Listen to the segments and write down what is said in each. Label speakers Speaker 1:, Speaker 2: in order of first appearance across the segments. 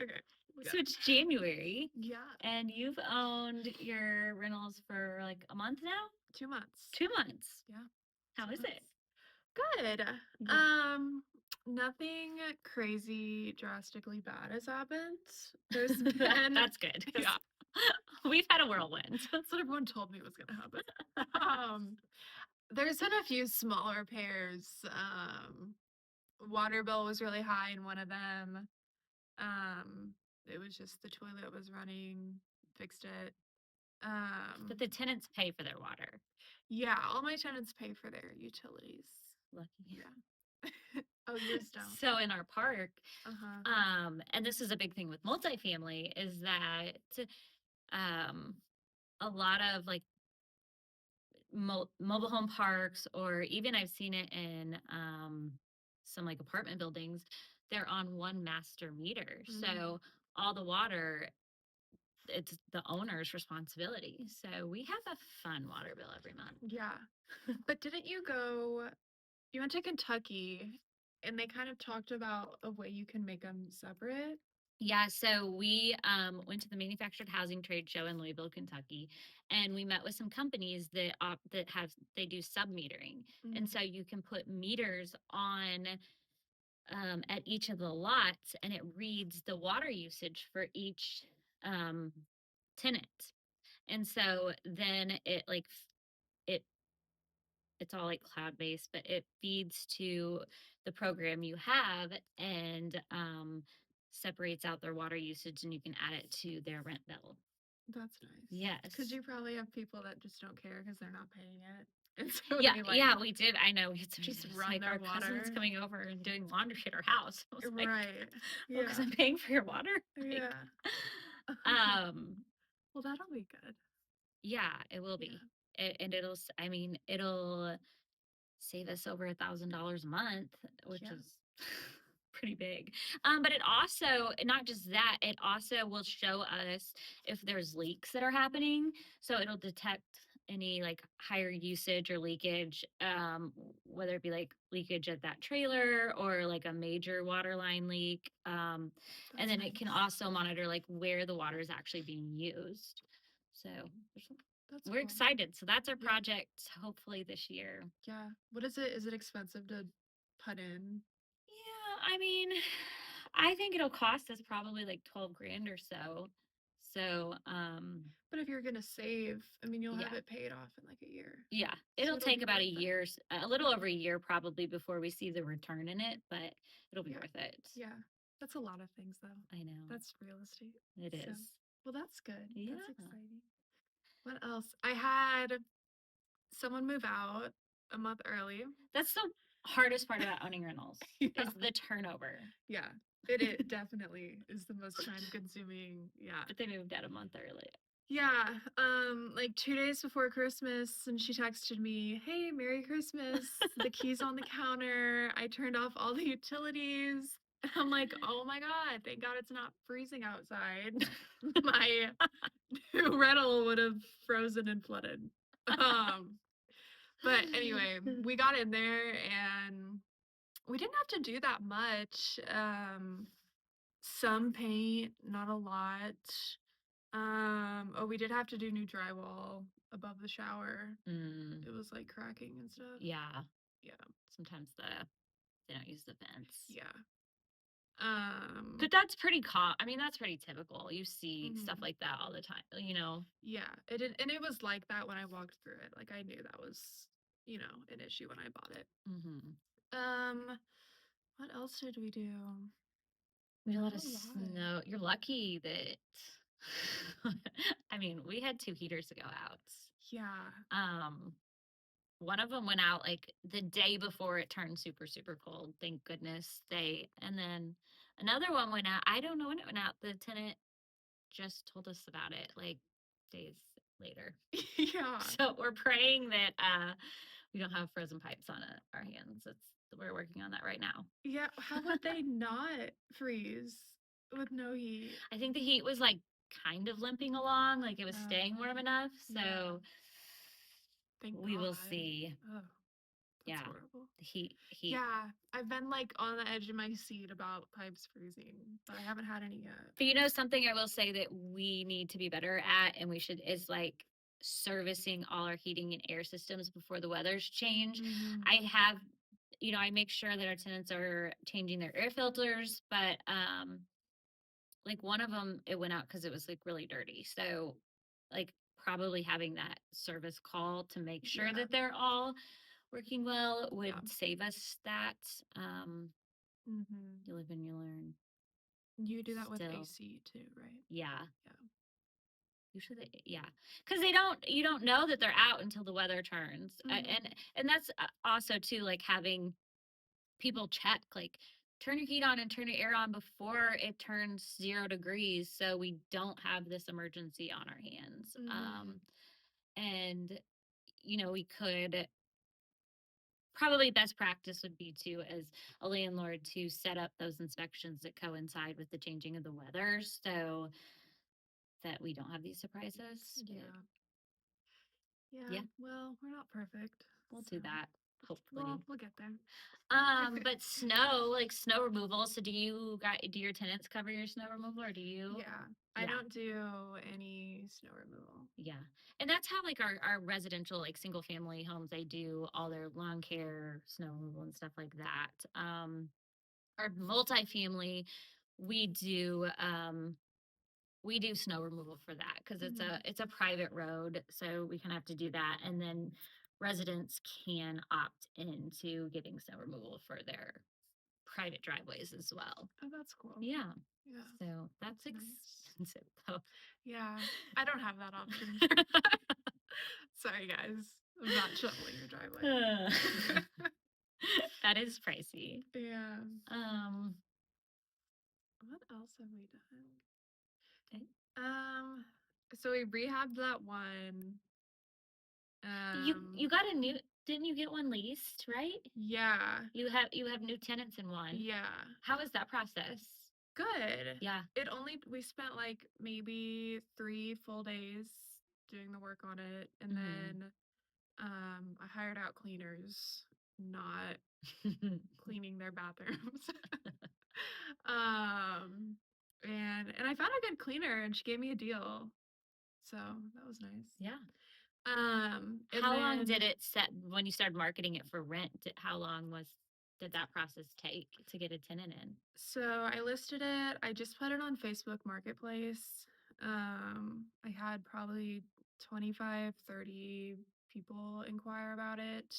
Speaker 1: Okay.
Speaker 2: So it's January,
Speaker 1: Yeah.
Speaker 2: and you've owned your rentals for like a month now?
Speaker 1: 2 months.
Speaker 2: 2 months.
Speaker 1: Yeah.
Speaker 2: How is it?
Speaker 1: Good.
Speaker 2: Yeah.
Speaker 1: Nothing crazy drastically bad has happened. There's been
Speaker 2: That's good.
Speaker 1: yeah,
Speaker 2: We've had a whirlwind.
Speaker 1: that's what everyone told me was gonna happen. There's been a few small repairs. Water bill was really high in one of them. It was just the toilet was running, fixed it.
Speaker 2: But the tenants pay for their water.
Speaker 1: Yeah, all my tenants pay for their utilities.
Speaker 2: Lucky.
Speaker 1: Yeah. Oh, yours don't.
Speaker 2: So in our park,
Speaker 1: Uh-huh.
Speaker 2: and this is a big thing with multifamily, is that um, a lot of like mobile home parks, or even I've seen it in some like apartment buildings, they're on one master meter. So all the water, it's the owner's responsibility. So we have a fun water bill every month.
Speaker 1: Yeah. But didn't you went to Kentucky and they kind of talked about a way you can make them separate?
Speaker 2: Yeah, so we went to the manufactured housing trade show in Louisville, Kentucky, and we met with some companies that have they do sub metering, and so you can put meters on at each of the lots, and it reads the water usage for each um, tenant, and so then it it's all like cloud based, but it feeds to the program you have, and separates out their water usage, and you can add it to their rent bill.
Speaker 1: That's nice.
Speaker 2: Yes.
Speaker 1: Because you probably have people that just don't care because they're not paying it. And so
Speaker 2: Yeah,
Speaker 1: they like
Speaker 2: yeah, we did. I know. We had somebody
Speaker 1: just
Speaker 2: that was
Speaker 1: run
Speaker 2: like,
Speaker 1: their
Speaker 2: our cousin's
Speaker 1: water.
Speaker 2: coming over and doing laundry at our house. I was like,
Speaker 1: Right.
Speaker 2: oh,
Speaker 1: Yeah.
Speaker 2: because I'm paying for your water. Like,
Speaker 1: Yeah.
Speaker 2: um,
Speaker 1: Well, that'll be good.
Speaker 2: yeah, it will be. And I mean, it'll save us over $1,000 a month, which
Speaker 1: Yeah.
Speaker 2: is pretty big. But it also, not just that, it also will show us if there's leaks that are happening. So it'll detect any like higher usage or leakage, whether it be like leakage at that trailer or like a major water line leak. And then it can also monitor like where the water is actually being used. So we're
Speaker 1: cool.
Speaker 2: excited. So that's our project, hopefully this year.
Speaker 1: Yeah. What is it? Is it expensive to put in?
Speaker 2: Yeah, I mean, I think it'll cost us probably like 12 grand or so. So,
Speaker 1: But if you're gonna save, I mean, you'll have
Speaker 2: yeah.
Speaker 1: it paid off in like a year.
Speaker 2: Yeah,
Speaker 1: So
Speaker 2: it'll
Speaker 1: it'll
Speaker 2: take
Speaker 1: be
Speaker 2: about a
Speaker 1: worth it.
Speaker 2: year, a little over a year probably before we see the return in it, but it'll be worth it.
Speaker 1: Yeah. That's a lot of things though.
Speaker 2: I know.
Speaker 1: That's real estate.
Speaker 2: It is.
Speaker 1: Well, that's good.
Speaker 2: Yeah.
Speaker 1: That's exciting. What else? I had someone move out a month early.
Speaker 2: That's the hardest part about owning rentals
Speaker 1: Yeah.
Speaker 2: is the turnover.
Speaker 1: Yeah. It definitely is the most time consuming. Yeah.
Speaker 2: But they moved out a month early.
Speaker 1: Yeah. Like 2 days before Christmas, and she texted me, "Hey, Merry Christmas. The key's on the counter. I turned off all the utilities." I'm like, "Oh my God, thank God it's not freezing outside." My new rental would have frozen and flooded. But anyway, we got in there and we didn't have to do that much. Some paint, not a lot. Oh, we did have to do new drywall above the shower. It was like cracking and stuff.
Speaker 2: Yeah.
Speaker 1: Yeah.
Speaker 2: Sometimes they don't use the vents.
Speaker 1: Yeah.
Speaker 2: But that's pretty I mean, that's pretty typical. You see stuff like that all the time, you know?
Speaker 1: Yeah. And it was like that when I walked through it. Like I knew that was, an issue when I bought it. What else did we do?
Speaker 2: We had a lot of snow. You're lucky that I mean, we had 2 heaters to go out.
Speaker 1: Yeah.
Speaker 2: One of them went out like the day before it turned super, super cold. Thank goodness and then another one went out. I don't know when it went out. The tenant just told us about it like days later.
Speaker 1: Yeah.
Speaker 2: So we're praying that we don't have frozen pipes on our hands. We're working on that right now.
Speaker 1: Yeah. How would they not freeze with no heat?
Speaker 2: I think the heat was like kind of limping along, like it was staying warm enough. So
Speaker 1: Thank
Speaker 2: we will
Speaker 1: God.
Speaker 2: see.
Speaker 1: Oh. That's
Speaker 2: Yeah.
Speaker 1: horrible.
Speaker 2: The heat.
Speaker 1: Yeah, I've been like on the edge of my seat about pipes freezing, but I haven't had any yet.
Speaker 2: But you know something I will say that we need to be better at and we should is like servicing all our heating and air systems before the weather's change.
Speaker 1: Mm-hmm.
Speaker 2: I have I make sure that our tenants are changing their air filters, but like one of them it went out cuz it was like really dirty. So like probably having that service call to make sure
Speaker 1: Yeah.
Speaker 2: that they're all working well
Speaker 1: Yeah.
Speaker 2: would save us that.
Speaker 1: Mm-hmm.
Speaker 2: You live and you learn.
Speaker 1: You do that with
Speaker 2: Still,
Speaker 1: AC too, right?
Speaker 2: yeah.
Speaker 1: Yeah.
Speaker 2: Usually, yeah, because you don't know that they're out until the weather turns,
Speaker 1: Mm-hmm.
Speaker 2: and that's also too like having people check like turn your heat on and turn your air on before it turns 0 degrees, so we don't have this emergency on our hands.
Speaker 1: Mm-hmm.
Speaker 2: And we could probably best practice would be to as a landlord to set up those inspections that coincide with the changing of the weather so that we don't have these surprises. But
Speaker 1: Yeah. Yeah.
Speaker 2: yeah,
Speaker 1: Well, we're not perfect,
Speaker 2: we'll
Speaker 1: so
Speaker 2: do that,
Speaker 1: well,
Speaker 2: hopefully.
Speaker 1: we'll get there.
Speaker 2: But snow, like snow removal, so do your tenants cover your snow removal or do you?
Speaker 1: Yeah. I
Speaker 2: Yeah.
Speaker 1: don't do any snow removal.
Speaker 2: Yeah. And that's how like our residential, like single family homes, they do all their lawn care, snow removal and stuff like that. Our multifamily, we do we do snow removal for that because
Speaker 1: Mm-hmm.
Speaker 2: it's a private road, so we kind of have to do that. And then residents can opt into getting snow removal for their private driveways as well.
Speaker 1: Oh, that's cool.
Speaker 2: Yeah.
Speaker 1: Yeah.
Speaker 2: So that's
Speaker 1: That's nice.
Speaker 2: expensive though.
Speaker 1: Yeah. I don't have that option. Sorry, guys. I'm not shoveling your driveway.
Speaker 2: That is pricey.
Speaker 1: Yeah.
Speaker 2: Um,
Speaker 1: What else have we done?
Speaker 2: okay.
Speaker 1: So we rehabbed that one.
Speaker 2: You got a new didn't you get one leased, right?
Speaker 1: Yeah.
Speaker 2: You have new tenants in one.
Speaker 1: Yeah.
Speaker 2: How was that process?
Speaker 1: Good.
Speaker 2: Yeah.
Speaker 1: We spent like maybe 3 full days doing the work on it, and
Speaker 2: Mhm.
Speaker 1: then I hired out cleaners, not cleaning their bathrooms. um and I found a good cleaner and she gave me a deal. So that was nice.
Speaker 2: Yeah.
Speaker 1: And
Speaker 2: How long did
Speaker 1: then
Speaker 2: it set when you started marketing it for rent? How long did that process take to get a tenant in?
Speaker 1: so I listed it. I just put it on Facebook Marketplace. I had probably 25, 30 people inquire about it.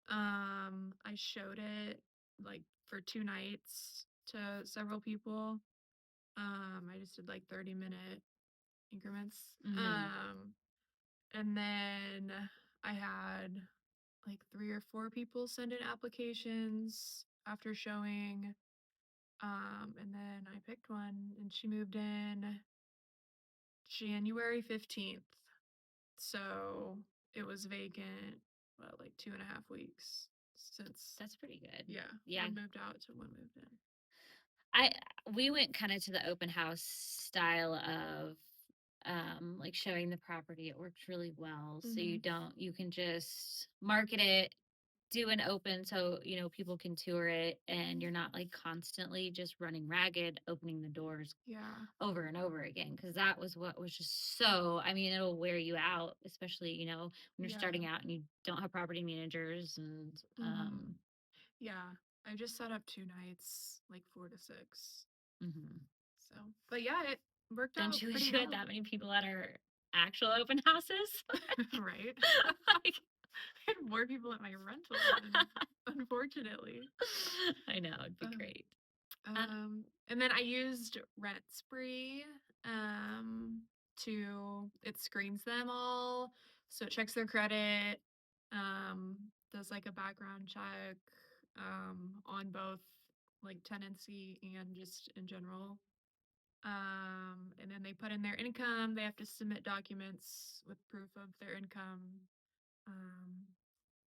Speaker 1: I showed it like for 2 nights to several people. I just did like 30-minute increments.
Speaker 2: Mhm.
Speaker 1: And then I had like 3 or 4 people send in applications after showing. And then I picked one and she moved in January 15th. So it was vacant, what, like 2.5 weeks since,
Speaker 2: That's pretty good.
Speaker 1: yeah,
Speaker 2: Yeah.
Speaker 1: one moved out to one moved in.
Speaker 2: I we went kind of to the open house style of like showing the property. It worked really well. So
Speaker 1: Mm-hmm.
Speaker 2: you can just market it, do an open so people can tour it and you're not like constantly just running ragged opening the doors
Speaker 1: Yeah.
Speaker 2: over and over again because that was what was just so I mean it'll wear you out especially when you're
Speaker 1: Yeah.
Speaker 2: starting out and you don't have property managers and
Speaker 1: Mm-hmm. Yeah. I just set up 2 nights, like 4 to 6.
Speaker 2: mhm.
Speaker 1: So, but yeah, it worked
Speaker 2: Don't
Speaker 1: out
Speaker 2: you wish
Speaker 1: pretty
Speaker 2: you had
Speaker 1: well.
Speaker 2: that many people at our actual open houses?
Speaker 1: Right?
Speaker 2: Like,
Speaker 1: I had more people at my rental one, unfortunately.
Speaker 2: I know, it'd be
Speaker 1: Um,
Speaker 2: great. Uh,
Speaker 1: and then I used Rent Spree to it screens them all, so it checks their credit, does like a background check on both like tenancy and just in general. And then they put in their income. They have to submit documents with proof of their income. Um,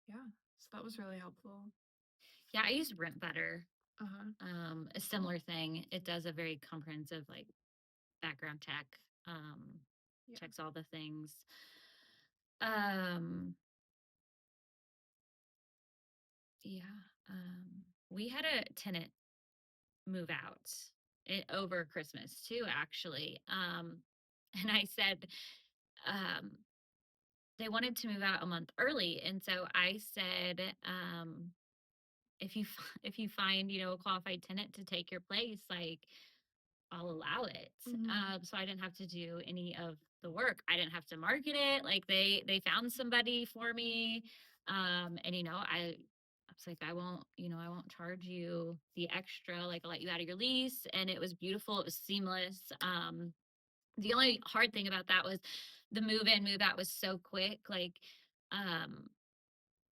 Speaker 1: yeah, so that was really helpful.
Speaker 2: yeah, I use Rent Better.
Speaker 1: Uh huh.
Speaker 2: A similar thing. It does a very comprehensive like background check. Um,
Speaker 1: Yeah.
Speaker 2: checks all the things. Um, Yeah. We had a tenant move out over Christmas too, actually. And I said, um, they wanted to move out a month early. And so I said, if you if you find, a qualified tenant to take your place, like, I'll allow it.
Speaker 1: Mhm.
Speaker 2: So I didn't have to do any of the work. I didn't have to market it. Like, they found somebody for me. And I was like, I won't charge you the extra. Like, I'll let you out of your lease. And it was beautiful. It was seamless. The only hard thing about that was the move in, move out was so quick. Like, um,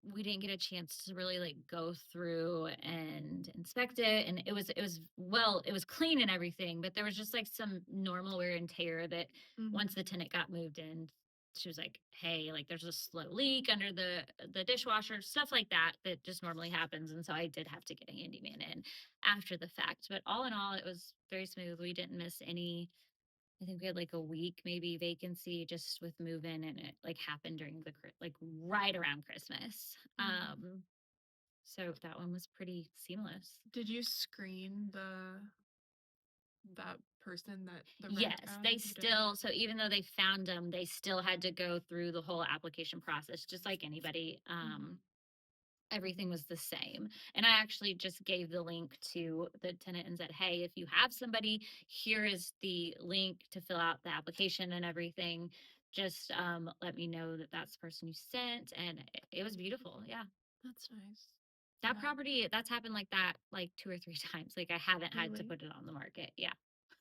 Speaker 2: we didn't get a chance to really like go through and inspect it, and it was clean and everything, but there was just like some normal wear and tear that once
Speaker 1: Mhm.
Speaker 2: the tenant got moved in, she was like, hey, like, there's a slow leak under the dishwasher, stuff like that that just normally happens. And so I did have to get a handyman in after the fact, but all in all, it was very smooth. We didn't miss any. I think we had like a week maybe vacancy just with move in, and it like happened during like right around Christmas.
Speaker 1: Mhm.
Speaker 2: So that one was pretty seamless.
Speaker 1: Did you screen that person that the rent
Speaker 2: Yes,
Speaker 1: guy?
Speaker 2: they
Speaker 1: You did?
Speaker 2: still, so even though they found them, they still had to go through the whole application process just like anybody.
Speaker 1: Mhm.
Speaker 2: Everything was the same. And I actually just gave the link to the tenant and said, hey, if you have somebody, here is the link to fill out the application and everything. Just let me know that that's the person you sent. And it was beautiful. Yeah.
Speaker 1: That's nice.
Speaker 2: That
Speaker 1: Yeah.
Speaker 2: property, that's happened like that like two or three times. Like, I haven't had to
Speaker 1: Really?
Speaker 2: put it on the market. Yeah.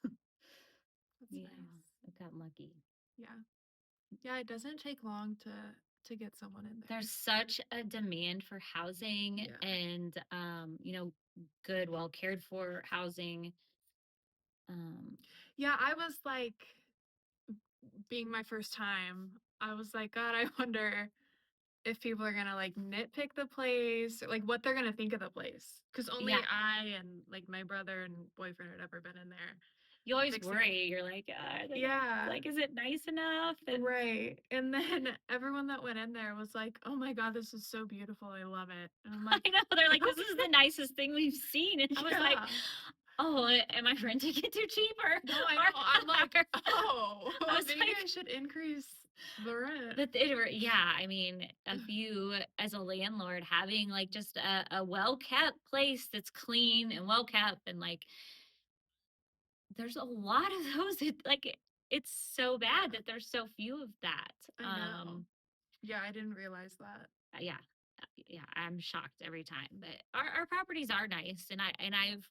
Speaker 1: That's
Speaker 2: Yeah.
Speaker 1: nice.
Speaker 2: I got lucky.
Speaker 1: Yeah. Yeah, it doesn't take long to get someone in there.
Speaker 2: There's such a demand for housing
Speaker 1: Yeah.
Speaker 2: and, good, well cared for housing. Um,
Speaker 1: Yeah, I was like, being my first time, I was like, God, I wonder if people are gonna like nitpick the place, or, like what they're gonna think of the place. Cause only
Speaker 2: yeah.
Speaker 1: I and like my brother and boyfriend had ever been in there
Speaker 2: You always
Speaker 1: fixing it.
Speaker 2: worry. You're like, are they gonna,
Speaker 1: Yeah,
Speaker 2: like, is it nice enough? And
Speaker 1: right. And then everyone that went in there was like, oh my God, this is so beautiful. I love it. And I'm like,
Speaker 2: I know they're like, this is
Speaker 1: okay.
Speaker 2: the nicest thing we've seen. And I was like,
Speaker 1: Yeah.
Speaker 2: oh, am I renting it too cheap
Speaker 1: No, I know. I'm like,
Speaker 2: or
Speaker 1: oh,
Speaker 2: I was
Speaker 1: maybe I
Speaker 2: like,
Speaker 1: should increase the rent.
Speaker 2: but yeah, I mean, if you as a landlord having like just a well kept place that's clean and well kept, and like, there's a lot of those. It's so bad
Speaker 1: Yeah,
Speaker 2: that there's so few of that.
Speaker 1: I know. Yeah, I didn't realize that.
Speaker 2: Yeah, yeah, I'm shocked every time. But our properties are nice, and I've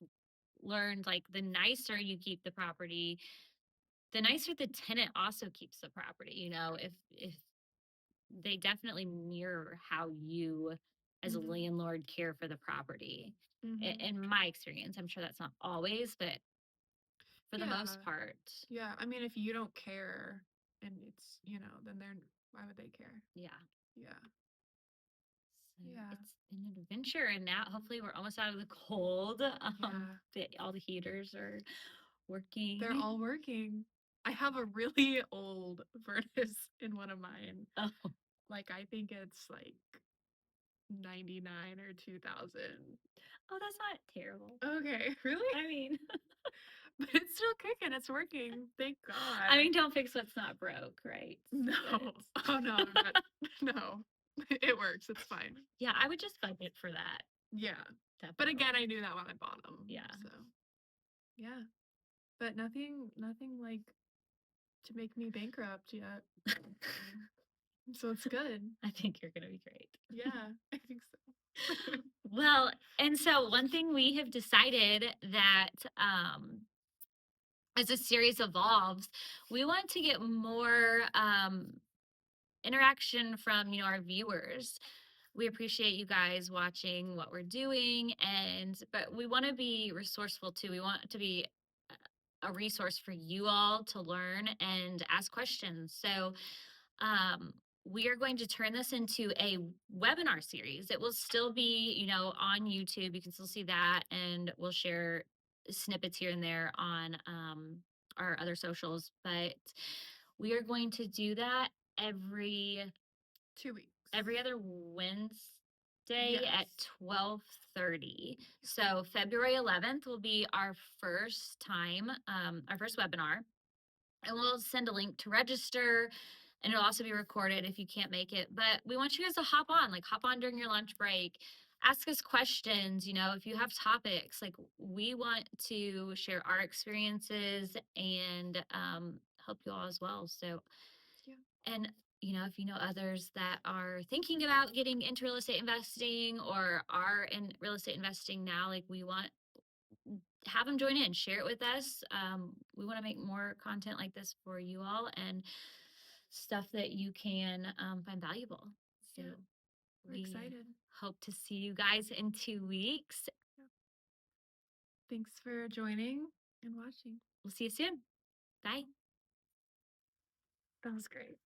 Speaker 2: learned, like, the nicer you keep the property, the nicer the tenant also keeps the property. If they definitely mirror how you as a
Speaker 1: Hmm.
Speaker 2: landlord care for the property.
Speaker 1: Hmm.
Speaker 2: In my experience, I'm sure that's not always, but for the
Speaker 1: Yeah,
Speaker 2: most part,
Speaker 1: yeah. I mean, if you don't care and it's, then why would they care?
Speaker 2: yeah.
Speaker 1: Yeah,
Speaker 2: So
Speaker 1: yeah,
Speaker 2: it's been an adventure, and now hopefully we're almost out of the cold.
Speaker 1: yeah.
Speaker 2: All the heaters are
Speaker 1: They're
Speaker 2: working.
Speaker 1: all working. I have a really old furnace in one of mine.
Speaker 2: Oh,
Speaker 1: Like, I think it's like 99 or 2000.
Speaker 2: oh, that's not terrible.
Speaker 1: Okay, really?
Speaker 2: I mean,
Speaker 1: But it's still kicking. It's working. Thank
Speaker 2: I
Speaker 1: God.
Speaker 2: mean, don't fix what's not broke, right?
Speaker 1: No. Oh no, I'm not. No. It works. It's fine.
Speaker 2: Yeah, I would just budget for that.
Speaker 1: Yeah. But again, I
Speaker 2: Definitely.
Speaker 1: knew that when I bought them.
Speaker 2: Yeah.
Speaker 1: So, yeah. But nothing like to make me bankrupt yet. So it's good.
Speaker 2: I think you're gonna be great.
Speaker 1: Yeah, I think so.
Speaker 2: Well, and so one thing we have decided that, as the series evolves, we want to get more interaction from, our viewers. We appreciate you guys watching what we're doing, but we want to be resourceful too. We want to be a resource for you all to learn and ask questions. So, um, we are going to turn this into a webinar series. It will still be, on YouTube. You can still see that, and we'll share snippets here and there on, our other socials. But we are going to do that every
Speaker 1: 2 weeks.
Speaker 2: every other Wednesday. Day at
Speaker 1: Yes.
Speaker 2: 12:30. So February 11th will be our first time, our first webinar, and we'll send a link to register, and it'll also be recorded if you can't make it. But we want you guys to hop on during your lunch break, ask us questions. If you have topics, like, we want to share our experiences and help you all as well. So,
Speaker 1: Yeah.
Speaker 2: and if you know others that are thinking about getting into real estate investing or are in real estate investing now, like, we want have them join in, share it with us. We want to make more content like this for you all and stuff that you can find valuable. So
Speaker 1: Yeah. We're
Speaker 2: we
Speaker 1: excited.
Speaker 2: hope to see you guys in 2 weeks.
Speaker 1: Yeah. Thanks for joining and watching.
Speaker 2: We'll see you soon. Bye.
Speaker 1: That was great.